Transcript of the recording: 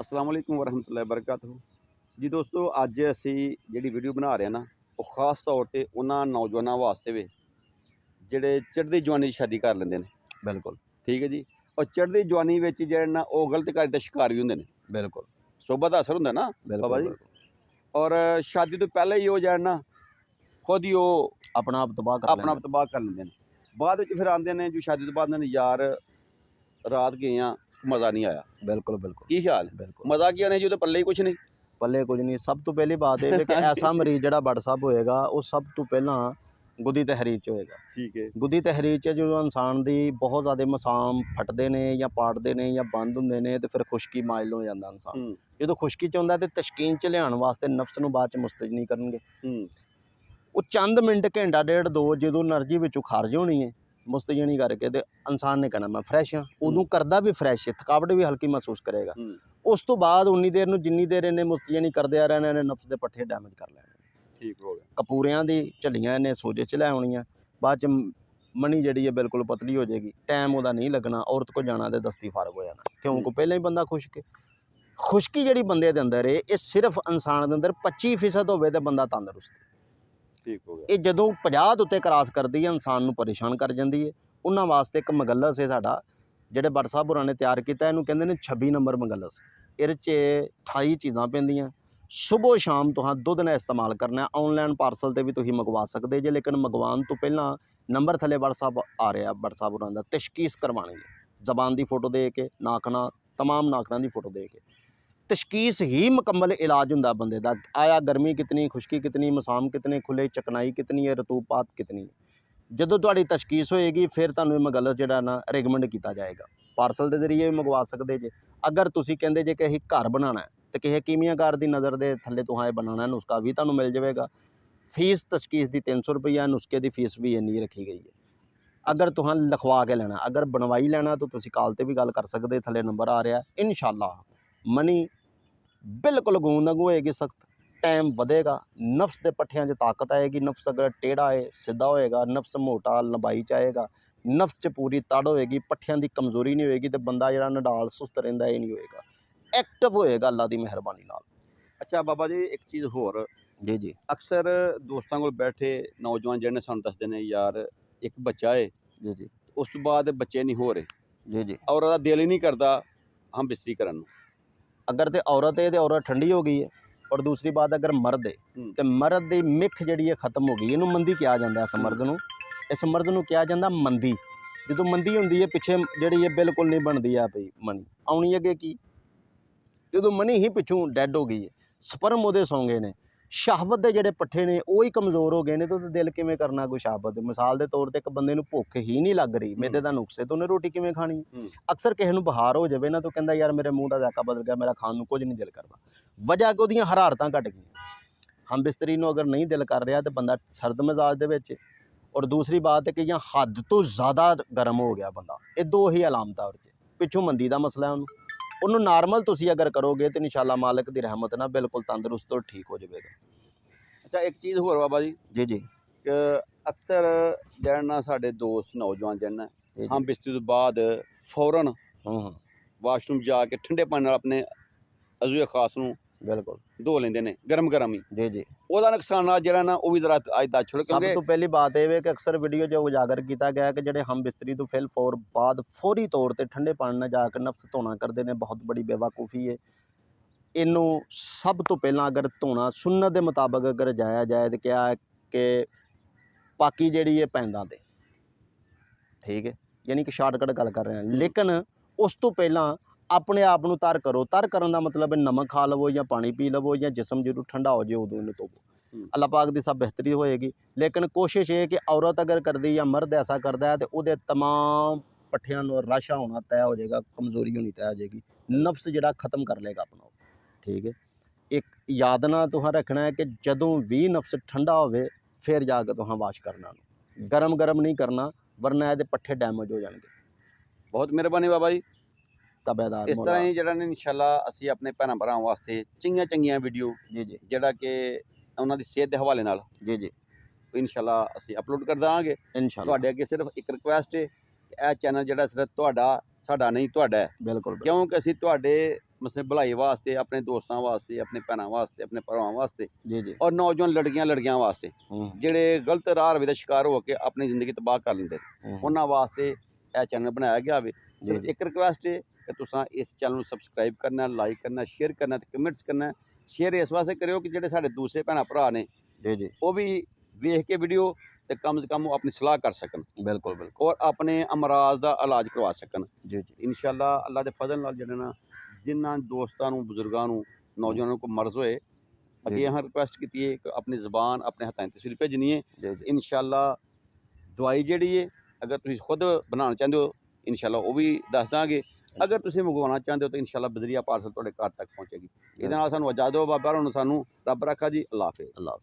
अस्सलाम वालेकुम वरहमतुल्लाहि वबरकातुहू जी दोस्तों, अज असी जिहड़ी वीडियो बना रहे हैं ना, वो खास तौर पर उन्होंने नौजवानों वास्ते वे जिहड़े चढ़दी जवानी शादी कर लेंदे ने। बिल्कुल ठीक है जी। और चढ़दी जवानी विच जिहड़े ना वो गलत कार्य दा शिकार भी हुंदे ने। बिल्कुल सोबत दा असर हुंदा ना बाबा बिल्कुल जी। बिल्कुल और शादी तो पहले ही वो जिहड़ा ना खुद ही वो अपना आप तबाह कर अपना लेंगे। आप तबाह कर लेंदे ने। बाद विच फिर आंदे ने जो शादी तो बाद ने यार रात गए हैं, मज़ा नहीं आया। बिल्कुल बिल्कुल की ख्याल बिल्कुल मज़ा की नहीं जी, तो पल्ले ही कुछ नहीं। पल्ले कुछ नहीं। सब तो पहली बात है कि ऐसा मरीज ਜਿਹੜਾ WhatsApp ਹੋਏਗਾ ਉਹ ਸਭ ਤੋਂ ਪਹਿਲਾਂ ਗੁੱਦੀ ਤਹਿਰੀਰ 'ਚ ਹੋਏਗਾ। ठीक है। ਗੁੱਦੀ ਤਹਿਰੀਰ 'ਚ ਜਦੋਂ ਇਨਸਾਨ ਦੀ ਬਹੁਤ ਜ਼ਿਆਦਾ ਮਸਾਮ ਫਟਦੇ ਨੇ ਜਾਂ ਪਾੜਦੇ ਨੇ ਜਾਂ ਬੰਦ ਹੁੰਦੇ ਨੇ ਤੇ ਫਿਰ ਖੁਸ਼ਕੀ ਮਾਇਲ ਹੋ ਜਾਂਦਾ ਇਨਸਾਨ। ਜਦੋਂ ਖੁਸ਼ਕੀ 'ਚ ਹੁੰਦਾ ਤੇ ਤਸ਼ਕੀਨ 'ਚ ਲਿਆਉਣ ਵਾਸਤੇ ਨਫਸ ਨੂੰ ਬਾਅਦ 'ਚ ਮੁਸਤਜ ਨਹੀਂ ਕਰਨਗੇ। ਉਹ ਚੰਦ ਮਿੰਟ ਘੰਟਾ ਡੇਢ ਦੋ ਜਦੋਂ એનર્ਜੀ ਵਿੱਚੋਂ ਖਾਰਜ ਹੋਣੀ ਹੈ ਮੁਸਤਜਣੀ ਕਰਕੇ ਤੇ ਇਨਸਾਨ ਨੇ ਕਹਿਣਾ ਮੈਂ ਫਰੈਸ਼ ਹਾਂ। ਉਦੋਂ ਕਰਦਾ ਵੀ ਫਰੈਸ਼ ਹੈ, ਥਕਾਵਟ ਵੀ ਹਲਕੀ ਮਹਿਸੂਸ ਕਰੇਗਾ। ਉਸ ਤੋਂ ਬਾਅਦ ਉਨੀ ਦੇਰ ਨੂੰ ਜਿੰਨੀ ਦੇਰ ਇਹਨੇ ਮੁਸਤਜਣੀ ਕਰਦੇ ਆ ਰਹਿਣਾ, ਇਹਨੇ ਨਫਸ ਦੇ ਪੱਠੇ ਡੈਮੇਜ ਕਰ ਲੈਣੇ। ठीक हो गया। ਕਪੂਰਿਆਂ ਦੀ ਝੱਲੀਆਂ ਇਹਨੇ ਸੋਜੇ 'ਚ ਲੈ ਆਉਣੀਆਂ। ਬਾਅਦ 'ਚ ਮਣੀ ਜਿਹੜੀ ਹੈ ਬਿਲਕੁਲ ਪਤਲੀ ਹੋ ਜਾਏਗੀ। ਟਾਈਮ ਉਹਦਾ ਨਹੀਂ ਲੱਗਣਾ, ਔਰਤ ਕੋ ਜਾਣਾ ਤੇ ਦਸਤੀ ਫਾਰਗ ਹੋ ਜਾਣਾ। ਕਿਉਂ ਕੋ ਪਹਿਲਾਂ ਹੀ ਬੰਦਾ ਖੁਸ਼ਕ ਹੈ। ਖੁਸ਼ਕੀ ਜਿਹੜੀ ਬੰਦੇ ਦੇ ਅੰਦਰ ਹੈ ਇਹ ਸਿਰਫ ਇਨਸਾਨ ਦੇ ਅੰਦਰ 25% ਹੋਵੇ ਤੇ ਬੰਦਾ ਤੰਦਰੁਸਤ। ठीक हो गया। ਇਹ ਜਦੋਂ 50 ਦੇ ਉੱਤੇ ਕਰਾਸ ਕਰਦੀ ਹੈ ਇਨਸਾਨ ਨੂੰ ਪਰੇਸ਼ਾਨ ਕਰ ਜਾਂਦੀ ਹੈ। ਉਹਨਾਂ ਵਾਸਤੇ ਇੱਕ ਮਗਲਸ ਹੈ ਸਾਡਾ, ਜਿਹੜੇ WhatsApp ਹੋਰਾਂ ਨੇ ਤਿਆਰ ਕੀਤਾ, ਇਹਨੂੰ ਕਹਿੰਦੇ ਨੇ 26 ਨੰਬਰ ਮਗਲਸ। ਇਹਦੇ 'ਚ 28 ਚੀਜ਼ਾਂ ਪੈਂਦੀਆਂ। ਸੁਬਹ ਸ਼ਾਮ ਤੁਹਾਂ ਦੁੱਧ ਨਾਲ ਇਸਤੇਮਾਲ ਕਰਨਾ। ਆਨਲਾਈਨ ਪਾਰਸਲ ਤੇ ਵੀ ਤੁਸੀਂ ਮੰਗਵਾ ਸਕਦੇ ਜੇ, ਲੇਕਿਨ ਮੰਗਵਾਉਣ ਤੋਂ ਪਹਿਲਾਂ ਨੰਬਰ ਥੱਲੇ WhatsApp ਆ ਰਿਹਾ WhatsApp ਹੋਰਾਂ ਦਾ, ਤਸ਼ਖੀਸ ਕਰਵਾਉਣੀ ਹੈ। ਜ਼ਬਾਨ ਦੀ ਫੋਟੋ ਦੇ ਕੇ, ਨਾਖਣਾ ਤਮਾਮ ਨਾਖਣਾ ਦੀ ਫੋਟੋ ਦੇ ਕੇ तशखीस ही मुकम्मल इलाज होंदा बंदे दा। आया गर्मी कितनी, खुश्की कितनी, मसाम कितने खुले, चकनाई कितनी है, रतूपात कितनी है। जदों तुहाडी तशखीस होएगी फिर तुहानूं मगलस जिहड़ा ना रिकमेंड किया जाएगा। पार्सल के जरिए भी मंगवा सकते जे। अगर तुसीं कहंदे जे कि असीं घर बनाना है तो किसी कीमियाकार की नज़र के थल्ले तुहां ये बनाना नुस्खा भी तुहानूं मिल जाएगा। फीस तशखीस की 300 रुपया, नुस्खे की फीस भी इन्नी रखी गई है। अगर तुहां लिखवा के लेना, अगर बनवाई लेना तो तुसीं कॉल ते भी गल कर सकते, थल्ले नंबर आ रहा। इंशाअल्लाह मनी बिल्कुल गूंद वांगू होएगी, सख्त टाइम वधेगा, नफ्स के पट्ठियां 'च ताकत आएगी। नफ्स अगर टेढ़ा है सीधा होएगा, नफ्स मोटा लंबाई च आएगा, नफ्स 'च पूरी तड़ होएगी, पट्ठियां की कमजोरी नहीं होएगी तो बंदा जिहड़ा नडाल सुस्त रहिंदा ये नहीं होएगा, एक्टिव होएगा अल्लाह की मेहरबानी नाल। अच्छा बाबा जी, एक चीज़ होर जी जी अक्सर दोस्तों को बैठे नौजवान जिहड़े सानूं दसदे ने यार एक बच्चा है, जी जी उस तो बाद बच्चे नहीं हो रहे जी जी और ਉਹਦਾ दिल ही नहीं करता हम बिस्तरी करन नूं। अगर तो औरत है तो औरत ठंडी हो गई है, और दूसरी बात अगर मर्द है तो मर्द की मिख जी खत्म हो गई। इनू मंदी कहा जाता है। इस मर्द नूं, इस मर्द नूं कहा जाता मंदी। जो मंदी होंदी है पिछे जी बिल्कुल नहीं बनती है पई मनी आनी अगे की, जो मनी ही पिछों डैड हो गई है, स्पर्म वो सौ गए ने, शहावत के जोड़े पट्ठे ने वो ही कमज़ोर हो गए ने, तो दिल किवें करना कोई शहावत। मिसाल के तौर पर एक बंदे नूं भुख ही नहीं लग रही, मैदे का नुक्स है, तो उन्हें रोटी किवें खानी। अक्सर किसी नूं बुखार हो जाए ना तो कहता यार मेरे मूँह का जायका बदल गया, मेरा खाण नूं कुछ नहीं दिल करता। वजह कि उहदियां हरारतां घट गई। हम बिस्तरी नूं अगर नहीं दिल कर रहा तो बंदा सर्द मिजाज दे विच, और दूसरी बात है कि या हद तो ज़्यादा गर्म हो गया बंदा। ये दो ही अलामत और पिछों मंदी का मसला है। उन्होंने नॉर्मल तुसीं अगर करोगे तो इंशाअल्लाह मालिक की रहमत ना बिल्कुल तंदुरुस्त और ठीक हो जाएगा। अच्छा एक चीज़ होर बाबा जी जी जी कि अक्सर जिहड़े ना साडे दोस्त नौजवान जिहड़े जी ना हम बिस्तरी तो बाद फौरन वाशरूम जाके ठंडे पानी नाल अपने अज़ूए खास नूं बिल्कुल धो लेंदे ने गरम गरम ही। जी जी ਉਹਦਾ ਨੁਕਸਾਨ ਜਿਹੜਾ ਨਾ ਉਹ ਵੀ ਜ਼ਰਾ ਅੱਜ ਦੱਸ ਛੋੜੋ सब तो पहली बात यह है कि अक्सर वीडियो जो उजागर किया गया कि जोड़े हम बिस्तरी तो फिल फौर बाद फौरी तौर पर ठंडे पानी में जाकर नफ्स धोना करते हैं, बहुत बड़ी बेवकूफ़ी है। इनू सब तो पहला अगर धोना सुन्नत के मुताबिक अगर जाया जाए तो क्या है कि पाकी जी है पैंदा ते, ठीक है, यानी कि शार्टकट गल कर रहे हैं। लेकिन उस तो पहला अपने आप को तर करो। तर करने का मतलब है नमक खा लवो या पानी पी लवो या जिसम जरूर ठंडा हो जाए उदों इन्हें धोवो, अल्लाह पाक की सब बेहतरी होएगी। लेकिन कोशिश ये कि औरत अगर करती या मर्द ऐसा करता है तो वो तमाम पट्ठियां राशा होना तय हो जाएगा, कमजोरी होनी तय हो जाएगी, नफ्स जिहड़ा खत्म कर लेगा अपना, ठीक है। एक याद ना तुहां रखना है कि जदों भी नफ्स ठंडा होवे फिर जाके तुहां वाश करना, गरम गरम नहीं करना वरना ये पट्ठे डैमेज हो जाएंगे। बहुत मेहरबानी बाबा जी। तबेदार इस तरह ही जिहड़ा ने इंशाअल्लाह असीं अपने भैणां भरावां वास्ते चंगियां वीडियो जी जी जिहड़ा कि उन्हां दी सेहत दे हवाले नाल जी जी इंशाअल्लाह असीं अपलोड कर देवांगे। इंशाअल्लाह तुहाडे अगे सिर्फ एक रिक्वेस्ट है कि यह चैनल जिहड़ा सिर्फ तुहाडा ਸਾਡਾ ਨਹੀਂ ਤੁਹਾਡਾ ਹੈ। ਬਿਲਕੁਲ ਕਿਉਂਕਿ ਅਸੀਂ ਤੁਹਾਡੇ ਮਸਲੇ ਭਲਾਈ ਵਾਸਤੇ, ਆਪਣੇ ਦੋਸਤਾਂ ਵਾਸਤੇ, ਆਪਣੇ ਭੈਣਾਂ ਵਾਸਤੇ, ਆਪਣੇ ਭਰਾਵਾਂ ਵਾਸਤੇ ਜੀ ਜੀ ਔਰ ਨੌਜਵਾਨ ਲੜਕੀਆਂ ਵਾਸਤੇ ਜਿਹੜੇ ਗਲਤ ਰਾਹ ਰਵੇ ਦਾ ਸ਼ਿਕਾਰ ਹੋ ਕੇ ਆਪਣੀ ਜ਼ਿੰਦਗੀ ਤਬਾਹ ਕਰ ਲੈਂਦੇ ਉਹਨਾਂ ਵਾਸਤੇ ਇਹ ਚੈਨਲ ਬਣਾਇਆ ਗਿਆ ਵੇ। ਜੀ ਜੀ ਇੱਕ ਰਿਕੁਐਸਟ ਹੈ ਕਿ ਤੁਸੀਂ ਇਸ ਚੈਨਲ ਨੂੰ ਸਬਸਕ੍ਰਾਈਬ ਕਰਨਾ, ਲਾਈਕ ਕਰਨਾ, ਸ਼ੇਅਰ ਕਰਨਾ ਤੇ ਕਮੈਂਟਸ ਕਰਨਾ। ਸ਼ੇਅਰ ਇਸ ਵਾਸਤੇ ਕਰਿਓ ਕਿ ਜਿਹੜੇ ਸਾਡੇ ਦੂਸਰੇ ਭੈਣਾਂ ਭਰਾ ਨੇ ਜੀ ਜੀ ਉਹ ਵੀ ਵੇਖ ਕੇ ਵੀਡੀਓ ਤੇ ਕਮ ਸੇ ਕਮ ਉਹ ਆਪਣੀ ਸਲਾਹ ਕਰ ਸਕਣ ਬਿਲकुल बिल्कुल ਔਰ ਆਪਣੇ ਅਮਰਾਜ਼ ਦਾ ਇਲਾਜ ਕਰਵਾ ਸਕਣ। जी जी ਇਨਸ਼ਾਅੱਲਾ ਅੱਲਾ ਦੇ ਫਜ਼ਲ ਨਾਲ ਜਿਹੜੇ ਨਾ ਜਿਨ੍ਹਾਂ ਦੋਸਤਾਂ ਨੂੰ, ਬਜ਼ੁਰਗਾਂ ਨੂੰ, ਨੌਜਵਾਨਾਂ ਨੂੰ ਕੋਈ ਮਰਜ਼ ਹੋਏ ਅੱਗੇ ਇਹ ਰਿਕੁਐਸਟ ਕੀਤੀ ਹੈ ਕਿ ਆਪਣੀ ਜ਼ਬਾਨ ਆਪਣੇ ਹੱਥਾਂ 'ਚ ਤਸਵੀਰ ਭੇਜਣੀ ਹੈ। जी जी ਇਨਸ਼ਾਅੱਲਾ ਦਵਾਈ ਜਿਹੜੀ ਹੈ ਅਗਰ ਤੁਸੀਂ ਖੁਦ ਬਣਾਉਣਾ ਚਾਹੁੰਦੇ ਹੋ ਇਨਸ਼ਾਅੱਲਾ ਉਹ ਵੀ ਦੱਸ ਦਾਂਗੇ। ਅਗਰ ਤੁਸੀਂ ਮੰਗਵਾਉਣਾ ਚਾਹੁੰਦੇ ਹੋ ਤਾਂ ਇਨਸ਼ਾਅੱਲਾ ਬਜ਼ਰੀਆ ਪਾਰਸਲ ਤੁਹਾਡੇ ਘਰ ਤੱਕ ਪਹੁੰਚੇਗੀ। ਇਹਦੇ ਨਾਲ ਸਾਨੂੰ ਇਜਾਜ਼ਤ ਦਿਓ ਬਾਬਾ, ਹੁਣ ਸਾਨੂੰ ਰੱਬ ਰੱਖਾ ਜੀ। ਅੱਲਾ ਹਾਫਿਜ਼। अल्लाह